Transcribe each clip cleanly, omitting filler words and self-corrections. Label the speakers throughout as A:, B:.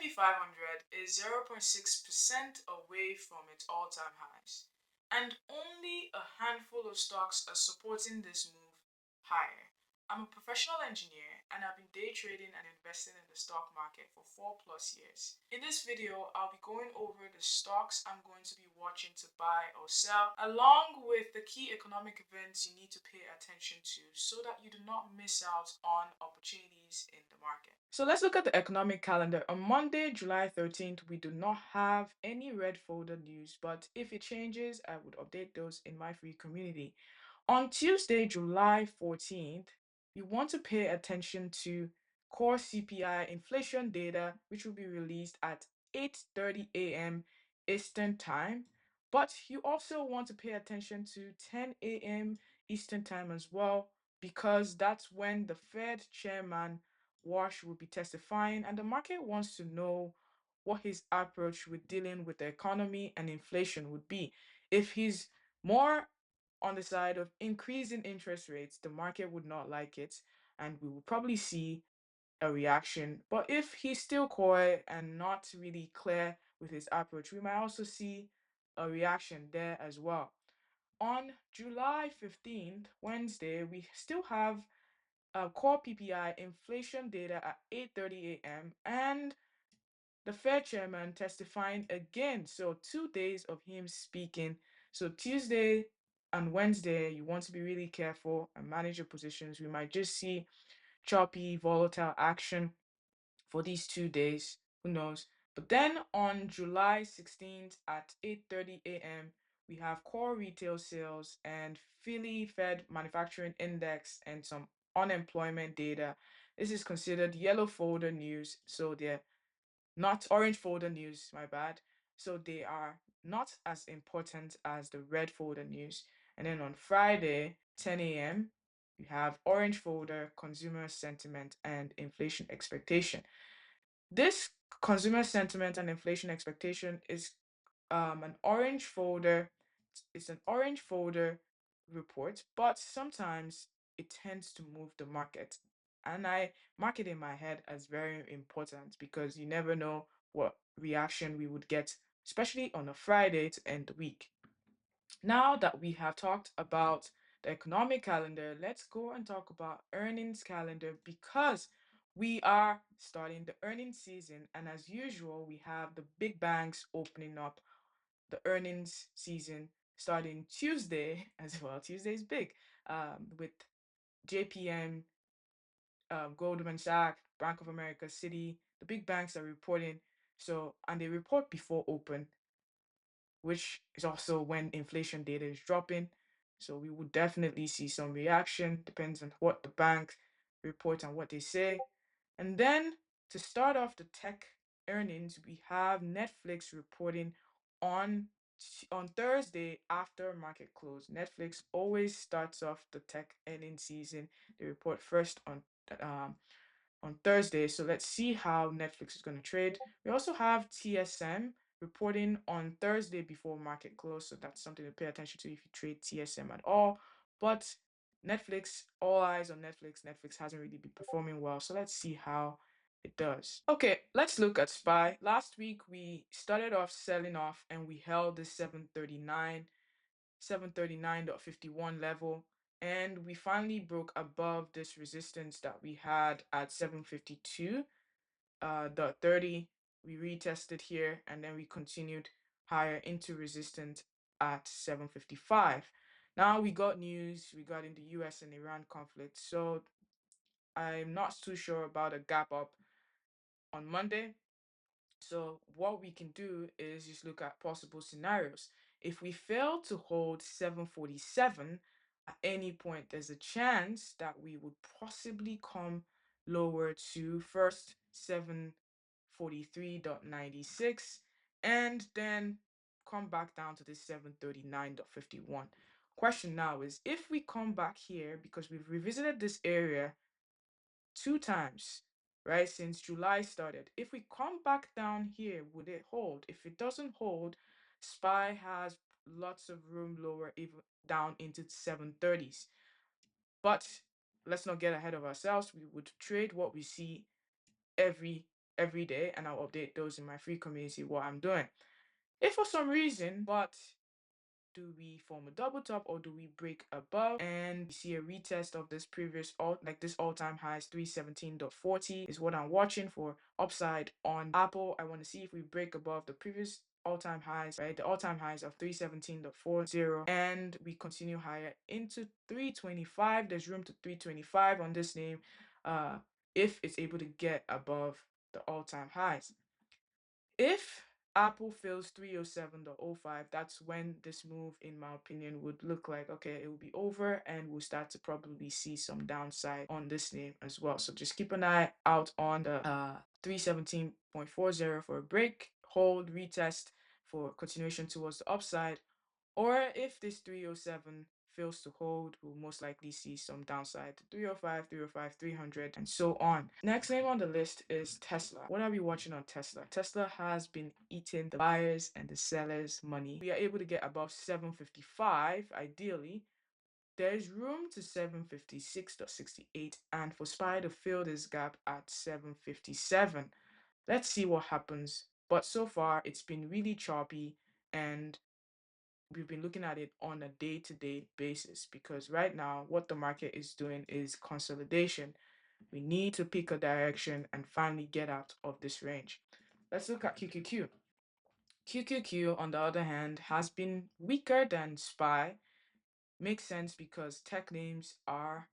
A: S&P 500 is 0.6% away from its all-time highs, and only a handful of stocks are supporting this move higher. I'm a professional engineer and I've been day trading and investing in the stock market for 4+ years. In this video, I'll be going over the stocks I'm going to be watching to buy or sell, along with the key economic events you need to pay attention to so that you do not miss out on opportunities in the market. So let's look at the economic calendar. On Monday, July 13th, we do not have any red folder news, but if it changes, I would update those in my free community. On Tuesday, July 14th, we want to pay attention to core CPI inflation data, which will be released at 8:30 a.m. Eastern Time. But you also want to pay attention to 10 a.m. Eastern Time as well, because that's when the Fed chairman, Wash, will be testifying, and the market wants to know what his approach with dealing with the economy and inflation would be. If he's more on the side of increasing interest rates, the market would not like it, and we will probably see a reaction. But if he's still coy and not really clear with his approach, we might also see a reaction there as well. On July 15th, Wednesday, we still have core PPI inflation data at 8:30 a.m. and the Fed chairman testifying again. So 2 days of him speaking. So Tuesday and Wednesday, you want to be really careful and manage your positions. We might just see choppy, volatile action for these 2 days. Who knows? But then on July 16th at 8:30 a.m., we have core retail sales and Philly Fed manufacturing index and some unemployment data. This is considered yellow folder news. So they're not orange folder news, my bad. So they are not as important as the red folder news. And then on Friday, 10 a.m., we have orange folder, consumer sentiment, and inflation expectation. This consumer sentiment and inflation expectation is an orange folder. It's an orange folder report, but sometimes it tends to move the market. And I mark it in my head as very important because you never know what reaction we would get, especially on a Friday to end the week. Now that we have talked about the economic calendar, let's go and talk about earnings calendar because we are starting the earnings season. And as usual, we have the big banks opening up the earnings season starting Tuesday as well. Tuesday is big with JPM, Goldman Sachs, Bank of America, Citi. The big banks are reporting. So, and they report before open, which is also when inflation data is dropping. So we would definitely see some reaction, depends on what the bank report and what they say. And then to start off the tech earnings, we have Netflix reporting on on Thursday after market close. Netflix always starts off the tech earnings season. They report first um, on Thursday. So let's see how Netflix is going to trade. We also have TSM reporting on Thursday before market close. So that's something to pay attention to if you trade TSM at all. But Netflix, all eyes on Netflix. Netflix hasn't really been performing well. So let's see how it does. Okay, let's look at SPY. Last week we started off selling off and we held the 739.51 level, and we finally broke above this resistance that we had at 752.30. We retested here and then we continued higher into resistance at 755. Now we got news regarding the US and Iran conflict, so I'm not too sure about a gap up on Monday. So what we can do is just look at possible scenarios. If we fail to hold 747 at any point, there's a chance that we would possibly come lower to first 743.96 and then come back down to this 739.51. Question now is, if we come back here, because we've revisited this area 2 times, right, since July started. If we come back down here, would it hold? If it doesn't hold, SPY has lots of room lower, even down into 730s. But let's not get ahead of ourselves. We would trade what we see every every day, and I'll update those in my free community what I'm doing. If for some reason, but do we form a double top or do we break above and we see a retest of this previous this all-time highs 317.40 is what I'm watching for upside on Apple. I want to see if we break above the previous all-time highs, right? The all-time highs of 317.40, and we continue higher into 325. There's room to 325 on this name if it's able to get above the all-time highs. If Apple fails 307.05, that's when this move, in my opinion, would look like, okay, it will be over and we'll start to probably see some downside on this name as well. So just keep an eye out on the 317.40 for a break, hold, retest for continuation towards the upside. Or if this 307 fails to hold, we'll most likely see some downside to 305, 305, 300, and so on. Next name on the list is Tesla. What are we watching on Tesla? Tesla has been eating the buyers and the sellers' money. We are able to get above 755, ideally. There's room to 756.68, and for SPY to fill this gap at 757. Let's see what happens. But so far, it's been really choppy, and we've been looking at it on a day-to-day basis, because right now what the market is doing is consolidation. We need to pick a direction and finally get out of this range. Let's look at QQQ. QQQ, on the other hand, has been weaker than SPY. Makes sense because tech names are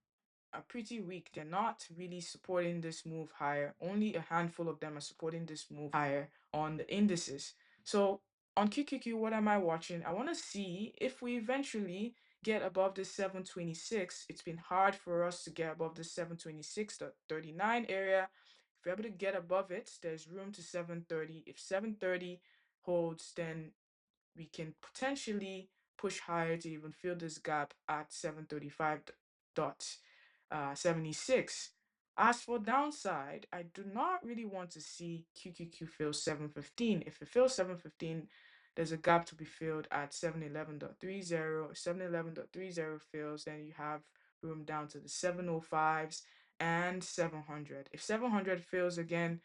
A: pretty weak. They're not really supporting this move higher. Only a handful of them are supporting this move higher on the indices. So on QQQ, what am I watching? I want to see if we eventually get above the 726. It's been hard for us to get above the 726, the 39 area. If we're able to get above it, there's room to 730. If 730 holds, then we can potentially push higher to even fill this gap at 735.76. As for downside, I do not really want to see QQQ fill 715. If it fills 715, there's a gap to be filled at 711.30. If 711.30 fills, then you have room down to the 705s and 700. If 700 fills again,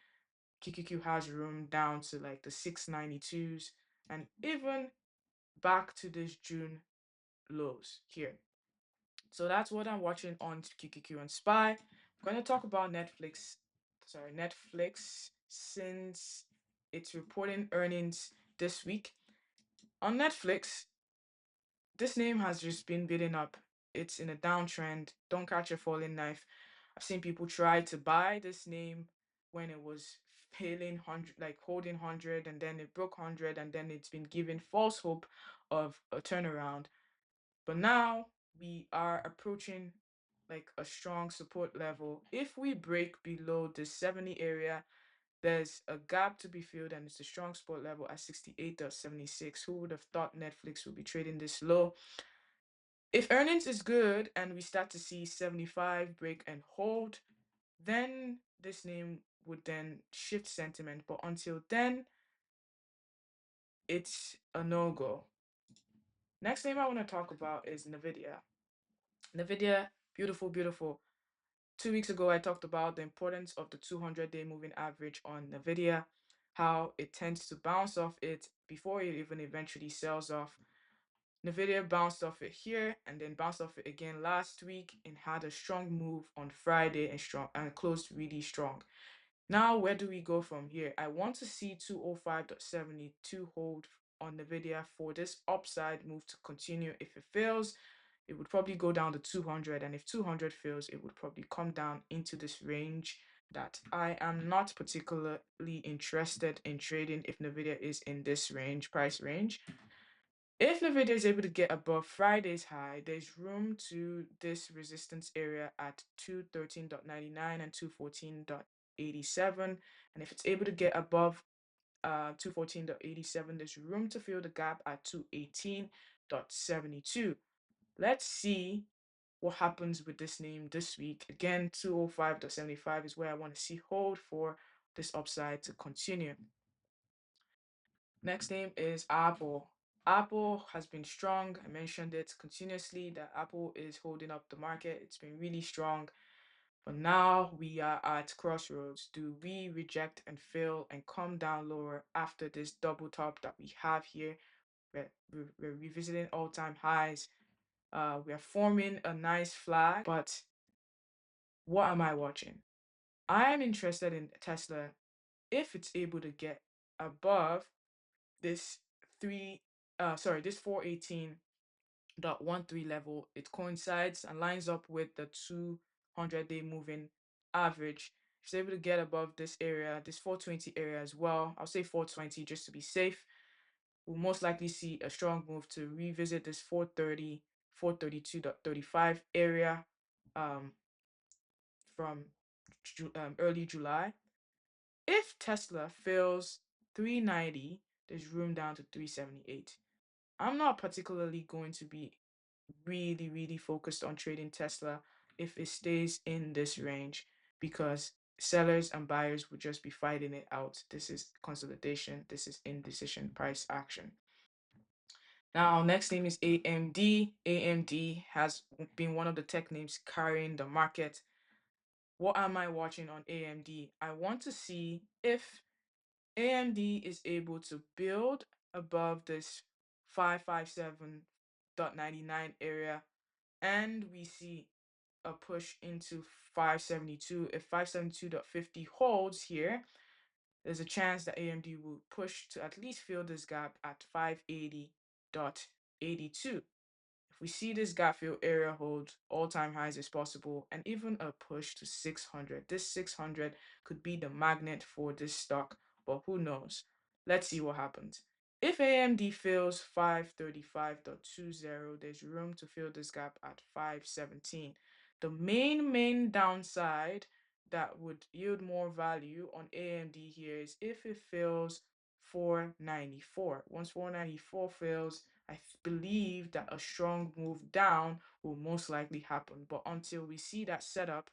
A: QQQ has room down to like the 692s and even back to this June lows here. So that's what I'm watching on QQQ and SPY. I'm going to talk about Netflix. Sorry, Netflix, since it's reporting earnings this week. On Netflix, this name has just been building up. It's in a downtrend. Don't catch a falling knife. I've seen people try to buy this name when it was failing 100, like holding 100, and then it broke 100, and then it's been given false hope of a turnaround. But now we are approaching like a strong support level. If we break below the 70 area, there's a gap to be filled, and it's a strong support level at 68.76. Who would have thought Netflix would be trading this low? If earnings is good and we start to see 75 break and hold, then this name would then shift sentiment. But until then, it's a no-go. Next name I want to talk about is NVIDIA. NVIDIA, beautiful, beautiful. 2 weeks ago, I talked about the importance of the 200-day moving average on NVIDIA, how it tends to bounce off it before it even eventually sells off. NVIDIA bounced off it here and then bounced off it again last week and had a strong move on Friday and closed really strong. Now, where do we go from here? I want to see 205.72 hold on NVIDIA for this upside move to continue. If it fails, it would probably go down to 200. And if 200 fails, it would probably come down into this range that I am not particularly interested in trading if NVIDIA is in this price range. If NVIDIA is able to get above Friday's high, there's room to this resistance area at 213.99 and 214.87. And if it's able to get above 214.87, there's room to fill the gap at 218.72. Let's see what happens with this name this week. Again, 205.75 is where I want to see hold for this upside to continue. Next name is Apple. Apple has been strong. I mentioned it continuously that Apple is holding up the market. It's been really strong. But now we are at crossroads. Do we reject and fail and come down lower after this double top that we have here? We're revisiting all-time highs. We are forming a nice flag, but what am I watching? I am interested in Tesla if it's able to get above this this 418.13 level. It coincides and lines up with the 200-day moving average. If it's able to get above this area, this 420 area as well, I'll say 420 just to be safe. We'll most likely see a strong move to revisit this 430, 432.35 area um, from early July. If Tesla fails 390, there's room down to 378. I'm not particularly going to be really focused on trading Tesla if it stays in this range because sellers and buyers would just be fighting it out. This is consolidation, this is indecision price action. Now, next name is AMD. AMD has been one of the tech names carrying the market. What am I watching on AMD? I want to see if AMD is able to build above this 557.99 area and we see a push into 572. If 572.50 holds here, there's a chance that AMD will push to at least fill this gap at 580.82. If we see this gap fill area hold, all-time highs is possible, and even a push to 600. This 600 could be the magnet for this stock, but who knows? Let's see what happens. If AMD fills 535.20, there's room to fill this gap at 517. The main downside that would yield more value on AMD here is if it fills 494. Once 494 fails, I believe that a strong move down will most likely happen. But until we see that setup,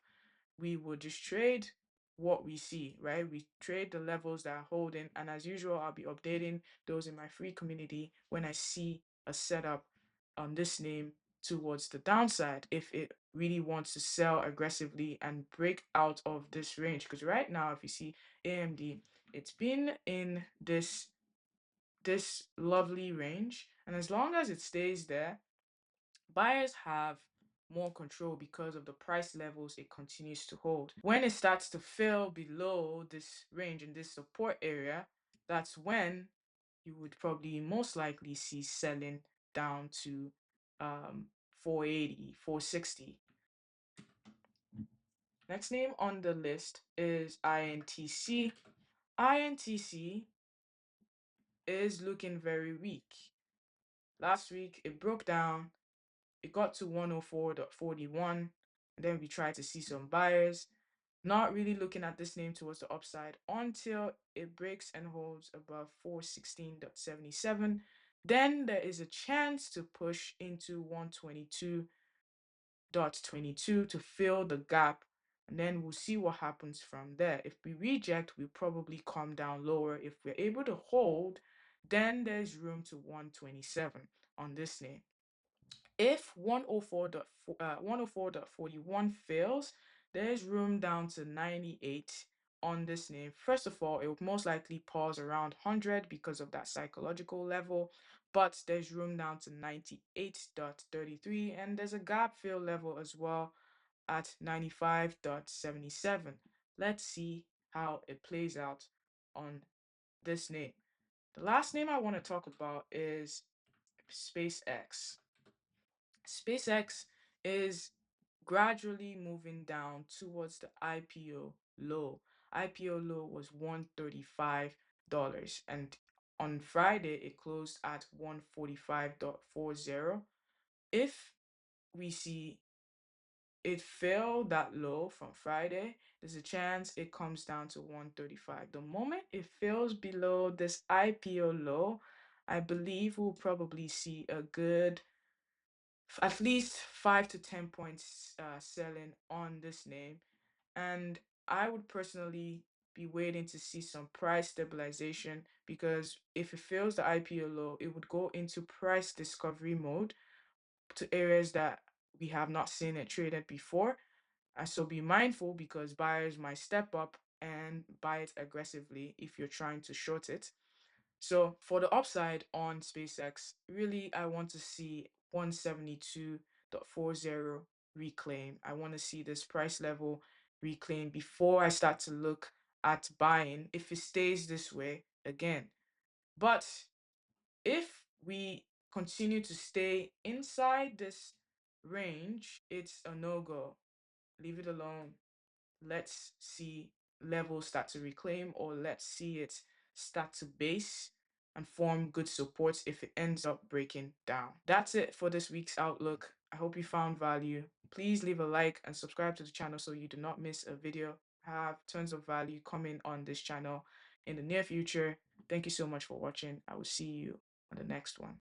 A: we will just trade what we see, right? We trade the levels that are holding. And as usual, I'll be updating those in my free community when I see a setup on this name towards the downside if it really wants to sell aggressively and break out of this range. Because right now, if you see AMD, it's been in this lovely range, and as long as it stays there, buyers have more control because of the price levels it continues to hold. When it starts to fill below this range in this support area, that's when you would probably most likely see selling down to 480, 460. Next name on the list is INTC. INTC is looking very weak. Last week it broke down, it got to 104.41, and then we tried to see some buyers. Not really looking at this name towards the upside until it breaks and holds above 416.77. Then there is a chance to push into 122.22 to fill the gap. And then we'll see what happens from there. If we reject, we'll probably come down lower. If we're able to hold, then there's room to 127 on this name. If 104.41 fails, there's room down to 98 on this name. First of all, it will most likely pause around 100 because of that psychological level, but there's room down to 98.33, and there's a gap fill level as well at 95.77. Let's see how it plays out on this name. The last name I want to talk about is SpaceX. SpaceX is gradually moving down towards the IPO low. IPO low was $135, and on Friday it closed at 145.40. If we see it fell that low from Friday, there's a chance it comes down to 135. The moment it falls below this IPO low, I believe we'll probably see a good at least 5 to 10 points selling on this name, and I would personally be waiting to see some price stabilization because if it fails the IPO low, it would go into price discovery mode to areas that we have not seen it traded before. And so be mindful because buyers might step up and buy it aggressively if you're trying to short it. So for the upside on SpaceX, really, I want to see 172.40 reclaim. I want to see this price level reclaim before I start to look at buying if it stays this way again. But if we continue to stay inside this range, it's a no-go. Leave it alone. Let's see levels start to reclaim, or let's see it start to base and form good supports if it ends up breaking down. That's it for this week's outlook. I hope you found value. Please leave a like and subscribe to the channel so you do not miss a video. I have tons of value coming on this channel in the near future. Thank you so much for watching. I will see you on the next one.